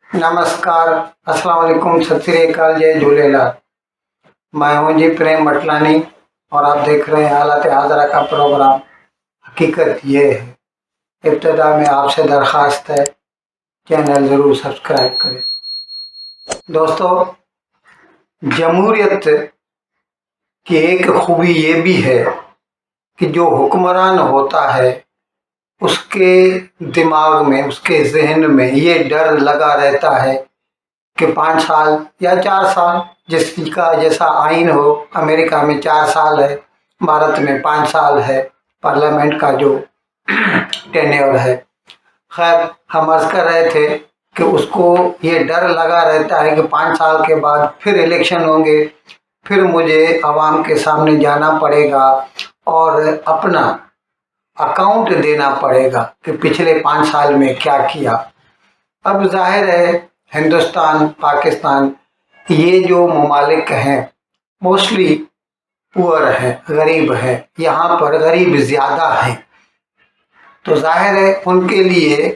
नमस्कार, अस्सलाम वालेकुम, सत श्री अकाल, जय झूलेलाल। मैं हूं जी प्रेम मटलानी और आप देख रहे हैं हालत हाजरा का प्रोग्राम। हकीकत ये है, इब्तदा में आपसे दरख्वास्त है, चैनल ज़रूर सब्सक्राइब करें। दोस्तों, जमहूरियत की एक खूबी ये भी है कि जो हुक्मरान होता है उसके दिमाग में, उसके जहन में ये डर लगा रहता है कि 5 साल या 4 साल, जिसका जैसा आइन हो। अमेरिका में 4 साल है, भारत में 5 साल है पार्लियामेंट का जो टेन्योर है। खैर, हम अर्ज कर रहे थे कि उसको ये डर लगा रहता है कि 5 साल के बाद फिर इलेक्शन होंगे, फिर मुझे आवाम के सामने जाना पड़ेगा और अपना अकाउंट देना पड़ेगा कि पिछले 5 साल में क्या किया। अब जाहिर है, हिंदुस्तान, पाकिस्तान, ये जो ममालिक हैं मोस्टली पुअर हैं, गरीब हैं, यहाँ पर गरीब ज़्यादा हैं। तो जाहिर है उनके लिए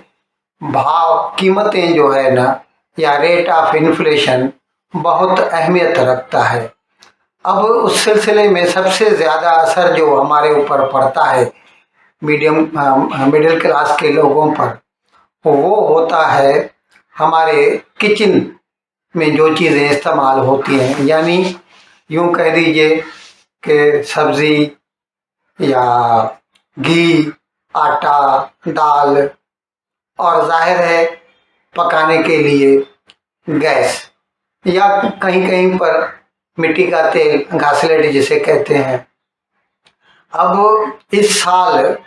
भाव, कीमतें जो है ना, या रेट ऑफ इन्फ्लेशन बहुत अहमियत रखता है। अब उस सिलसिले में सबसे ज़्यादा असर जो हमारे ऊपर पड़ता है मिडिल क्लास के लोगों पर, वो होता है हमारे किचन में जो चीज़ें इस्तेमाल होती हैं, यानी यूँ कह दीजिए कि सब्ज़ी या घी, आटा, दाल, और जाहिर है पकाने के लिए गैस, या कहीं कहीं पर मिट्टी का तेल, घासलेट जिसे कहते हैं। अब इस साल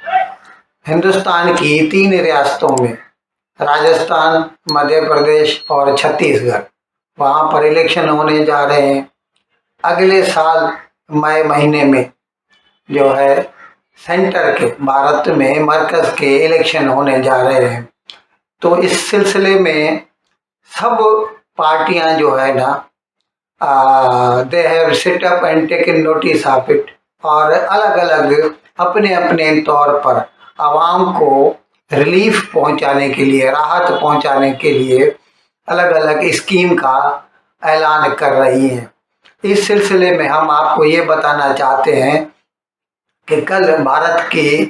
हिंदुस्तान की 3 रियासतों में, राजस्थान, मध्य प्रदेश और छत्तीसगढ़, वहाँ पर इलेक्शन होने जा रहे हैं। अगले साल मई महीने में जो है सेंटर के, भारत में मरकज़ के इलेक्शन होने जा रहे हैं। तो इस सिलसिले में सब पार्टियां जो है ना, they have set up and taken notice of it, और अलग अलग अपने अपने तौर पर आवाम को रिलीफ पहुंचाने के लिए, राहत पहुंचाने के लिए अलग अलग स्कीम का ऐलान कर रही हैं। इस सिलसिले में हम आपको ये बताना चाहते हैं कि कल भारत के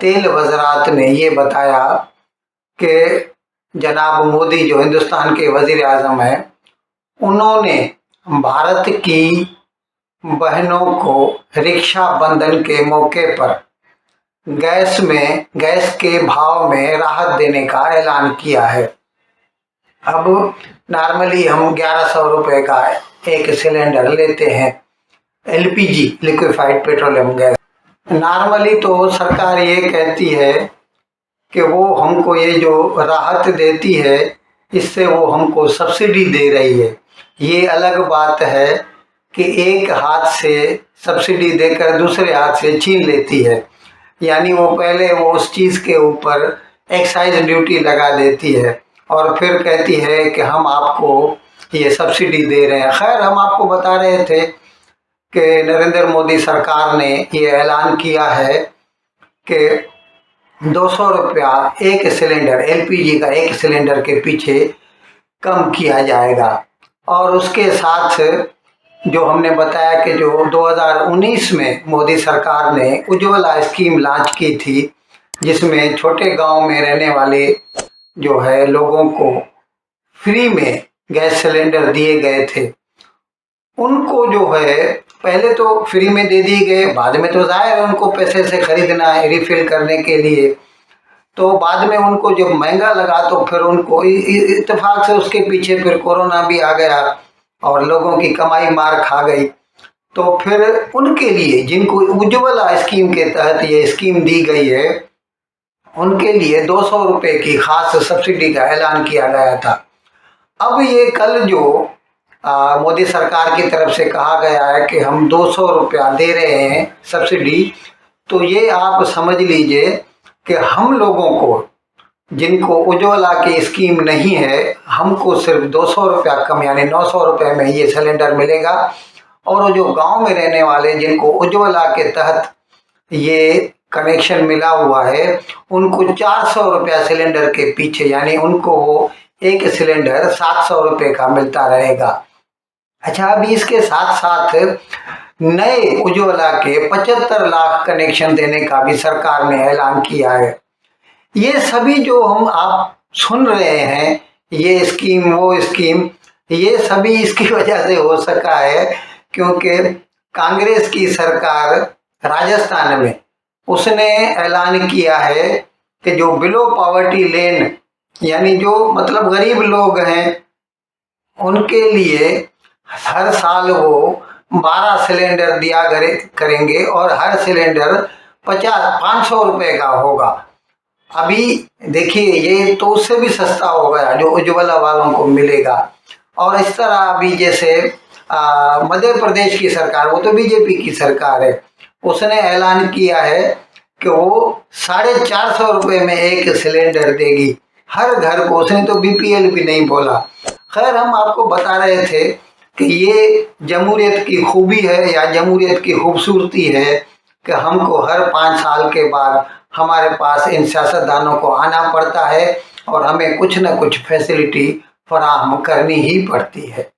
तेल वज़रात ने ये बताया कि जनाब मोदी जो हिंदुस्तान के वज़ीर आज़म हैं, उन्होंने भारत की बहनों को रक्षाबंधन के मौके पर गैस के भाव में राहत देने का ऐलान किया है। अब नॉर्मली हम 1100 रुपये का एक सिलेंडर लेते हैं, LPG, liquefied petroleum gas. Normally तो सरकार ये कहती है कि वो हमको ये जो राहत देती है, इससे वो हमको सब्सिडी दे रही है। ये अलग बात है कि एक हाथ से सब्सिडी देकर दूसरे हाथ से छीन लेती है, यानी वो पहले वो उस चीज़ के ऊपर एक्साइज ड्यूटी लगा देती है और फिर कहती है कि हम आपको ये सब्सिडी दे रहे हैं। खैर, हम आपको बता रहे थे कि नरेंद्र मोदी सरकार ने ये ऐलान किया है कि 200 रुपया एक सिलेंडर, एलपीजी का एक सिलेंडर के पीछे कम किया जाएगा। और उसके साथ जो हमने बताया कि जो 2019 में मोदी सरकार ने उज्ज्वला स्कीम लॉन्च की थी, जिसमें छोटे गांव में रहने वाले जो है लोगों को फ्री में गैस सिलेंडर दिए गए थे। उनको जो है पहले तो फ्री में दे दिए गए, बाद में तो जाहिर है उनको पैसे से खरीदना है रिफिल करने के लिए, तो बाद में उनको जब महंगा लगा तो फिर उनको इत्तेफाक से उसके पीछे फिर कोरोना भी आ गया और लोगों की कमाई मार खा गई। तो फिर उनके लिए, जिनको उज्ज्वला स्कीम के तहत ये स्कीम दी गई है, उनके लिए 200 रुपये की खास सब्सिडी का ऐलान किया गया था। अब ये कल जो मोदी सरकार की तरफ से कहा गया है कि हम 200 रुपया दे रहे हैं सब्सिडी, तो ये आप समझ लीजिए कि हम लोगों को, जिनको उज्ज्वला की स्कीम नहीं है, हमको सिर्फ 200 रुपया कम, यानी 900 रुपये में ये सिलेंडर मिलेगा। और जो गांव में रहने वाले, जिनको उज्ज्वला के तहत ये कनेक्शन मिला हुआ है, उनको 400 रुपया सिलेंडर के पीछे, यानी उनको वो एक सिलेंडर 700 रुपये का मिलता रहेगा। अच्छा, अभी इसके साथ साथ नए उज्ज्वला के 75 लाख कनेक्शन देने का भी सरकार ने ऐलान किया है। ये सभी जो हम आप सुन रहे हैं, ये स्कीम वो स्कीम, ये सभी इसकी वजह से हो सका है क्योंकि कांग्रेस की सरकार राजस्थान में उसने ऐलान किया है कि जो बिलो पॉवर्टी लेन यानी जो मतलब गरीब लोग हैं उनके लिए हर साल वो 12 सिलेंडर दिया करेंगे और हर सिलेंडर 500 रुपये का होगा। अभी देखिए, ये तो उससे भी सस्ता हो गया जो उज्ज्वला वालों को मिलेगा। और इस तरह अभी जैसे मध्य प्रदेश की सरकार, वो तो बीजेपी की सरकार है, उसने ऐलान किया है कि वो 450 रुपये में एक सिलेंडर देगी हर घर को। उसने तो बीपीएल भी नहीं बोला। खैर, हम आपको बता रहे थे कि ये जमहूरियत की खूबी है या जमहूरियत की खूबसूरती है कि हमको हर 5 साल के बाद हमारे पास इन सियासतदानों को आना पड़ता है और हमें कुछ न कुछ फैसिलिटी फराहम करनी ही पड़ती है।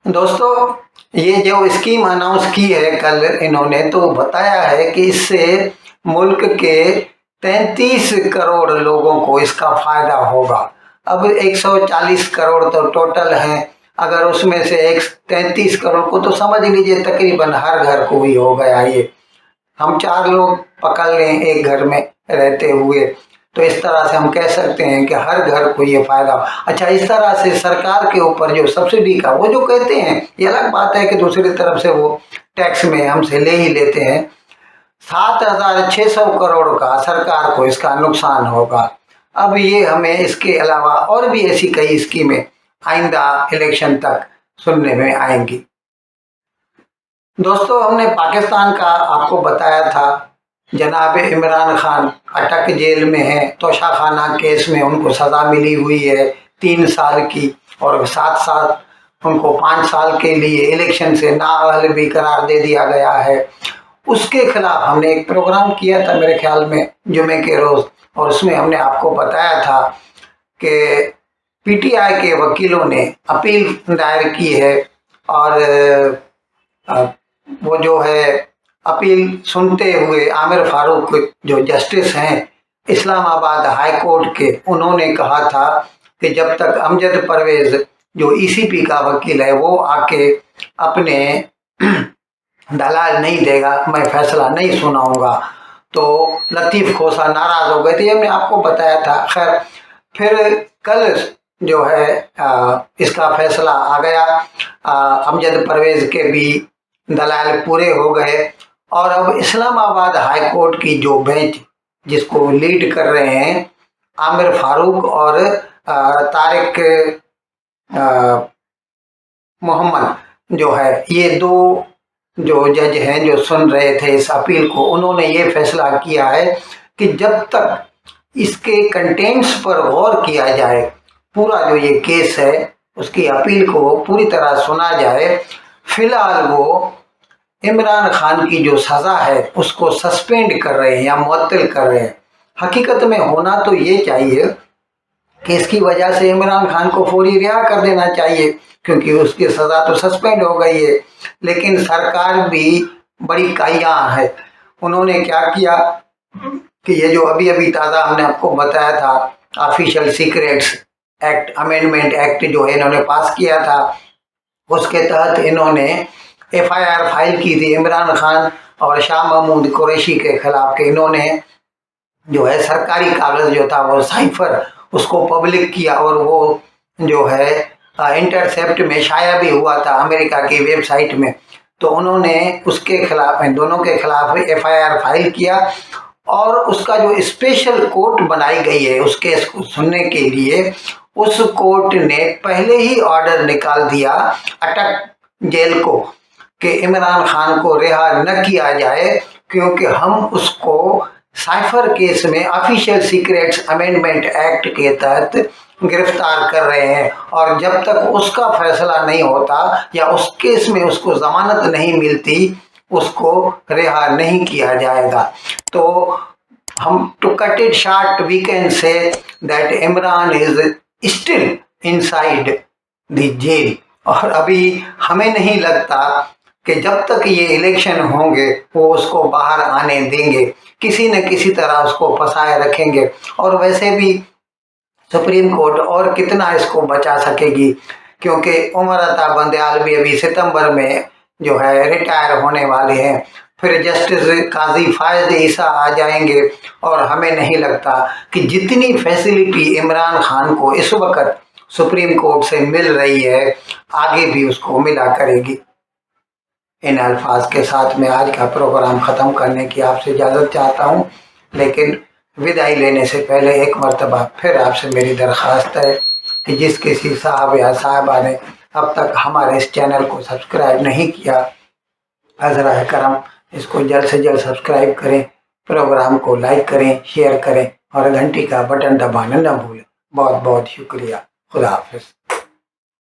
दोस्तों, ये जो स्कीम अनाउंस की है कल इन्होंने, तो बताया है कि इससे मुल्क के 33 करोड़ लोगों को इसका फायदा होगा। अब 140 करोड़ तो टोटल हैं, अगर उसमें से 33 करोड़ को तो समझ लीजिए तकरीबन हर घर को ही हो गया। ये हम 4 लोग पकड़ लें एक घर में रहते हुए, तो इस तरह से हम कह सकते हैं कि हर घर को ये फायदा। अच्छा, इस तरह से सरकार के ऊपर जो सब्सिडी का वो जो कहते हैं, ये अलग बात है कि दूसरी तरफ से वो टैक्स में हमसे ले ही लेते हैं। 7,600 करोड़ का सरकार को इसका नुकसान होगा। अब ये हमें इसके अलावा और भी ऐसी कई स्कीमें आइंदा इलेक्शन तक सुनने में आएंगी। दोस्तों, हमने पाकिस्तान का आपको बताया था, जनाब इमरान खान अटक जेल में है। तोशाखाना केस में उनको सज़ा मिली हुई है 3 साल की, और साथ साथ उनको 5 साल के लिए इलेक्शन से नाअहल भी करार दे दिया गया है। उसके खिलाफ हमने एक प्रोग्राम किया था मेरे ख्याल में जुमे के रोज़, और उसमें हमने आपको बताया था कि पीटीआई के वकीलों ने अपील दायर की है और वो जो है अपील सुनते हुए आमिर फारूक जो जस्टिस हैं इस्लामाबाद हाई कोर्ट के, उन्होंने कहा था कि जब तक अमजद परवेज जो ईसीपी का वकील है वो आके अपने दलाल नहीं देगा, मैं फैसला नहीं सुनाऊंगा। तो लतीफ़ खोसा नाराज़ हो गए थे, ये हमने आपको बताया था। खैर, फिर कल जो है इसका फैसला आ गया। अमजद परवेज के भी दलाल पूरे हो गए, और अब इस्लामाबाद हाई कोर्ट की जो बेंच जिसको लीड कर रहे हैं आमिर फारूक और तारिक मोहम्मद जो है, ये 2 जो जज हैं जो सुन रहे थे इस अपील को, उन्होंने ये फैसला किया है कि जब तक इसके कंटेंट्स पर गौर किया जाए, पूरा जो ये केस है उसकी अपील को पूरी तरह सुना जाए, फिलहाल वो इमरान खान की जो सज़ा है उसको सस्पेंड कर रहे हैं या मुअत्तल कर रहे हैं। हकीकत में होना तो ये चाहिए कि इसकी वजह से इमरान खान को फौरी रिहा कर देना चाहिए, क्योंकि उसकी सज़ा तो सस्पेंड हो गई है। लेकिन सरकार भी बड़ी काया है। उन्होंने क्या किया कि ये जो अभी अभी ताज़ा हमने आपको बताया था official secrets act, amendment act जो है इन्होंने पास किया था, उसके तहत इन्होंने एफआईआर फाइल की थी इमरान खान और शाह महमूद कुरैशी के खिलाफ के। इन्होंने जो है सरकारी कागज़ जो था वो साइफर उसको पब्लिक किया, और वो जो है इंटरसेप्ट में शाया भी हुआ था अमेरिका की वेबसाइट में। तो उन्होंने उसके खिलाफ, दोनों के खिलाफ एफआईआर फाइल किया, और उसका जो स्पेशल कोर्ट बनाई गई है उस केस को सुनने के लिए, उस कोर्ट ने पहले ही ऑर्डर निकाल दिया अटक जेल को कि इमरान खान को रिहा न किया जाए, क्योंकि हम उसको साइफर केस में ऑफिशियल सीक्रेट्स अमेंडमेंट एक्ट के तहत गिरफ्तार कर रहे हैं, और जब तक उसका फैसला नहीं होता या उस केस में उसको जमानत नहीं मिलती उसको रिहा नहीं किया जाएगा। तो to cut it short, we can say that Imran is still inside the jail. और अभी हमें नहीं लगता कि जब तक ये इलेक्शन होंगे वो उसको बाहर आने देंगे, किसी न किसी तरह उसको फंसाए रखेंगे। और वैसे भी सुप्रीम कोर्ट और कितना इसको बचा सकेगी, क्योंकि उमर अता बंदयाल भी अभी सितंबर में जो है रिटायर होने वाले हैं। फिर जस्टिस काजी फायद ईसा आ जाएंगे और हमें नहीं लगता कि जितनी फैसिलिटी इमरान खान को इस वक्त सुप्रीम कोर्ट से मिल रही है आगे भी उसको मिला करेगी। इन अल्फाज के साथ मैं आज का प्रोग्राम ख़त्म करने की आपसे इजाज़त चाहता हूँ, लेकिन विदाई लेने से पहले एक मरतबा फिर आपसे मेरी दरख्वास्त है कि जिस किसी साहब या साहबा ने अब तक हमारे इस चैनल को सब्सक्राइब नहीं किया, अज़रा करम इसको जल्द से जल्द सब्सक्राइब करें, प्रोग्राम को लाइक करें, शेयर करें और घंटी का बटन दबाना न भूलें। बहुत बहुत शुक्रिया। खुदा हाफिज़।